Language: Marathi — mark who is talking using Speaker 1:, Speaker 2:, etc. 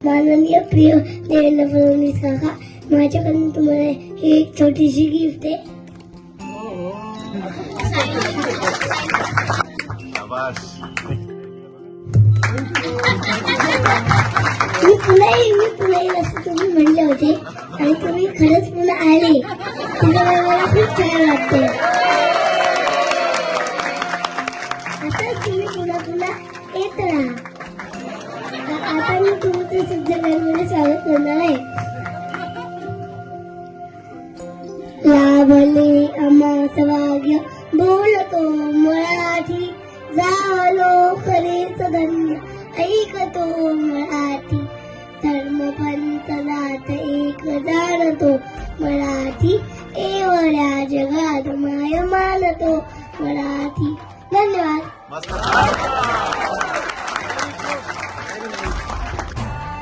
Speaker 1: माननीय प्रिय देवेंद्र फडणवीस काका, माझ्याकडून तुम्हाला ही एक छोटीशी गिफ्ट आहे. मी पुन्हा येईल असं तुम्ही म्हणले होते आणि तुम्ही खरंच पुन्हा आले, त्यामुळे मला खूप छान वाटते. आता तुम्ही पुन्हा येत राहा. आता मी तुमचं सिद्धगडमध्ये स्वागत करणार आहे. लाभले आम्हास भाग्य बोलतो मराठी, झालो खरेच धन्य ऐकतो मराठी. धर्म पंथ जात एक जाणतो मराठी, एवढ्या जगात माय मानतो मराठी. धन्यवाद.